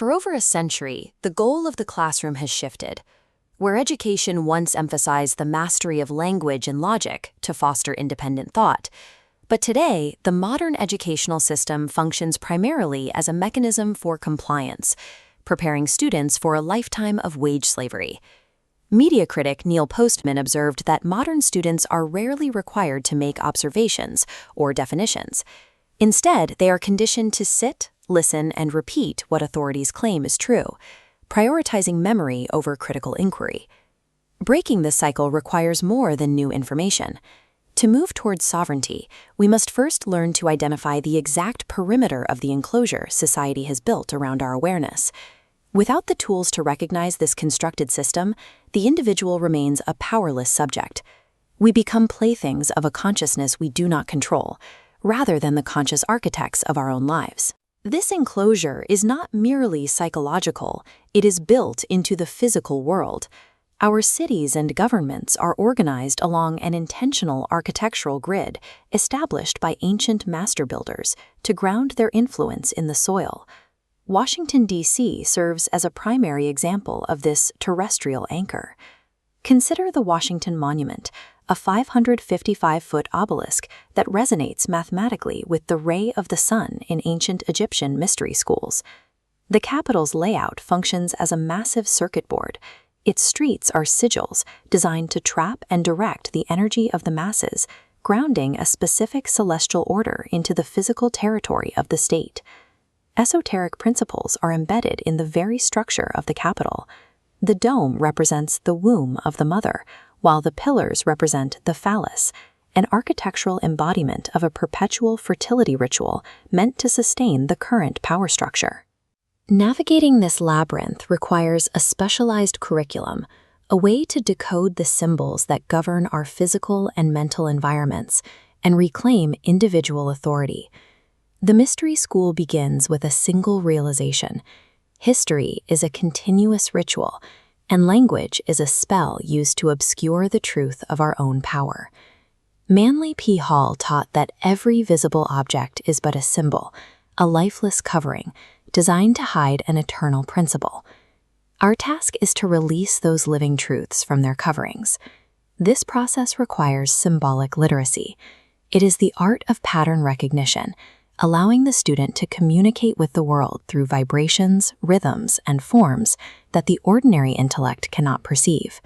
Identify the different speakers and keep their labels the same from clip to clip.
Speaker 1: For over a century, the goal of the classroom has shifted. Where education once emphasized the mastery of language and logic to foster independent thought, but today, the modern educational system functions primarily as a mechanism for compliance, preparing students for a lifetime of wage slavery. Media critic Neil Postman observed that modern students are rarely required to make observations or definitions. Instead, they are conditioned to sit, listen, and repeat what authorities claim is true, prioritizing memory over critical inquiry. Breaking this cycle requires more than new information. To move towards sovereignty, we must first learn to identify the exact perimeter of the enclosure society has built around our awareness. Without the tools to recognize this constructed system, the individual remains a powerless subject. We become playthings of a consciousness we do not control, rather than the conscious architects of our own lives. This enclosure is not merely psychological, it is built into the physical world. Our cities and governments are organized along an intentional architectural grid established by ancient master builders to ground their influence in the soil. Washington, D.C. serves as a primary example of this terrestrial anchor. Consider the Washington Monument, a 555-foot obelisk that resonates mathematically with the ray of the sun in ancient Egyptian mystery schools. The Capitol's layout functions as a massive circuit board. Its streets are sigils designed to trap and direct the energy of the masses, grounding a specific celestial order into the physical territory of the state. Esoteric principles are embedded in the very structure of the Capitol. The dome represents the womb of the mother, while the pillars represent the phallus, an architectural embodiment of a perpetual fertility ritual meant to sustain the current power structure. Navigating this labyrinth requires a specialized curriculum, a way to decode the symbols that govern our physical and mental environments and reclaim individual authority. The mystery school begins with a single realization. History is a continuous ritual, and language is a spell used to obscure the truth of our own power. Manly P. Hall taught that every visible object is but a symbol, a lifeless covering, designed to hide an eternal principle. Our task is to release those living truths from their coverings. This process requires symbolic literacy. It is the art of pattern recognition, allowing the student to communicate with the world through vibrations, rhythms, and forms that the ordinary intellect cannot perceive.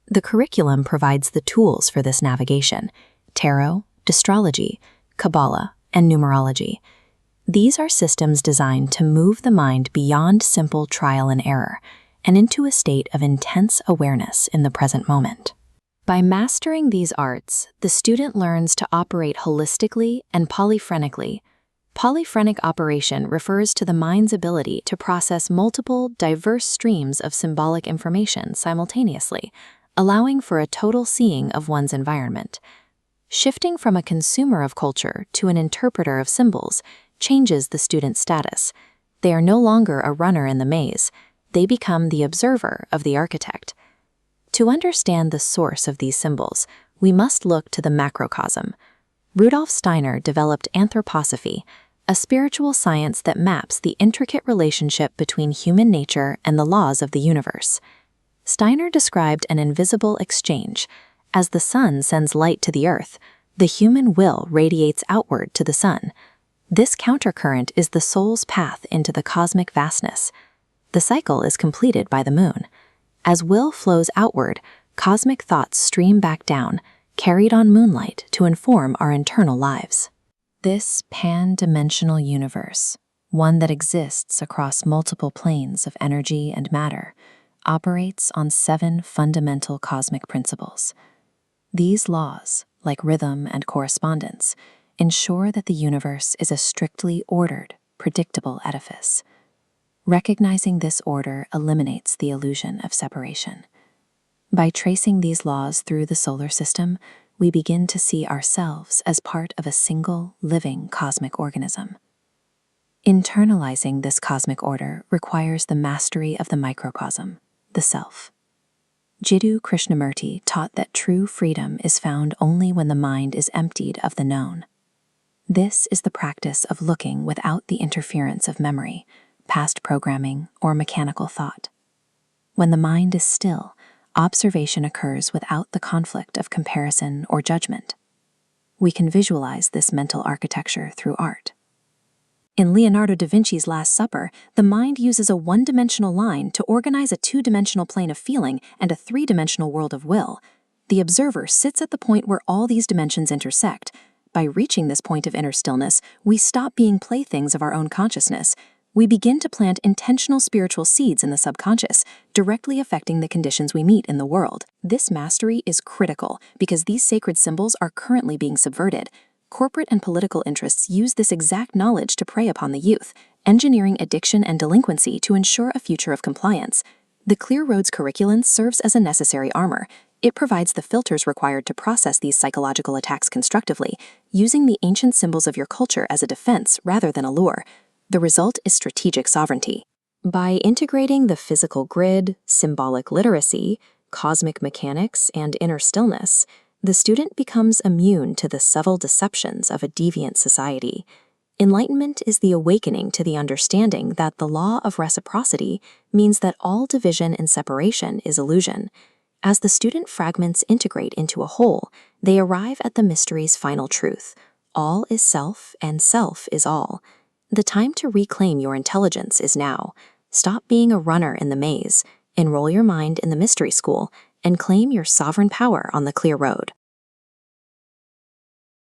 Speaker 1: The curriculum provides the tools for this navigation: tarot, astrology, Qabalah, and numerology. These are systems designed to move the mind beyond simple trial and error and into a state of intense awareness in the present moment. By mastering these arts, the student learns to operate holistically and polyphrenically. Polyphrenic operation refers to the mind's ability to process multiple, diverse streams of symbolic information simultaneously, allowing for a total seeing of one's environment. Shifting from a consumer of culture to an interpreter of symbols changes the student's status. They are no longer a runner in the maze. They become the observer of the architect. To understand the source of these symbols, we must look to the macrocosm. Rudolf Steiner developed Anthroposophy, a spiritual science that maps the intricate relationship between human nature and the laws of the universe. Steiner described an invisible exchange. As the sun sends light to the earth, the human will radiates outward to the sun. This countercurrent is the soul's path into the cosmic vastness. The cycle is completed by the moon. As will flows outward, cosmic thoughts stream back down, carried on moonlight to inform our internal lives. This pan-dimensional universe, one that exists across multiple planes of energy and matter, operates on 7 fundamental cosmic principles. These laws, like rhythm and correspondence, ensure that the universe is a strictly ordered, predictable edifice. Recognizing this order eliminates the illusion of separation. By tracing these laws through the solar system, we begin to see ourselves as part of a single, living cosmic organism. Internalizing this cosmic order requires the mastery of the microcosm, the self. Jiddu Krishnamurti taught that true freedom is found only when the mind is emptied of the known. This is the practice of looking without the interference of memory, past programming, or mechanical thought. When the mind is still, observation occurs without the conflict of comparison or judgment. We can visualize this mental architecture through art. In Leonardo da Vinci's Last Supper, the mind uses a one-dimensional line to organize a two-dimensional plane of feeling and a three-dimensional world of will. The observer sits at the point where all these dimensions intersect. By reaching this point of inner stillness, we stop being playthings of our own consciousness. We begin to plant intentional spiritual seeds in the subconscious, directly affecting the conditions we meet in the world. This mastery is critical because these sacred symbols are currently being subverted. Corporate and political interests use this exact knowledge to prey upon the youth, engineering addiction and delinquency to ensure a future of compliance. The Clear Roads curriculum serves as a necessary armor. It provides the filters required to process these psychological attacks constructively, using the ancient symbols of your culture as a defense rather than a lure. The result is strategic sovereignty. By integrating the physical grid, symbolic literacy, cosmic mechanics, and inner stillness, the student becomes immune to the subtle deceptions of a deviant society. Enlightenment is the awakening to the understanding that the law of reciprocity means that all division and separation is illusion. As the student fragments integrate into a whole, they arrive at the mystery's final truth. All is self, and self is all. The time to reclaim your intelligence is now. Stop being a runner in the maze, enroll your mind in the mystery school, and claim your sovereign power on the clear road.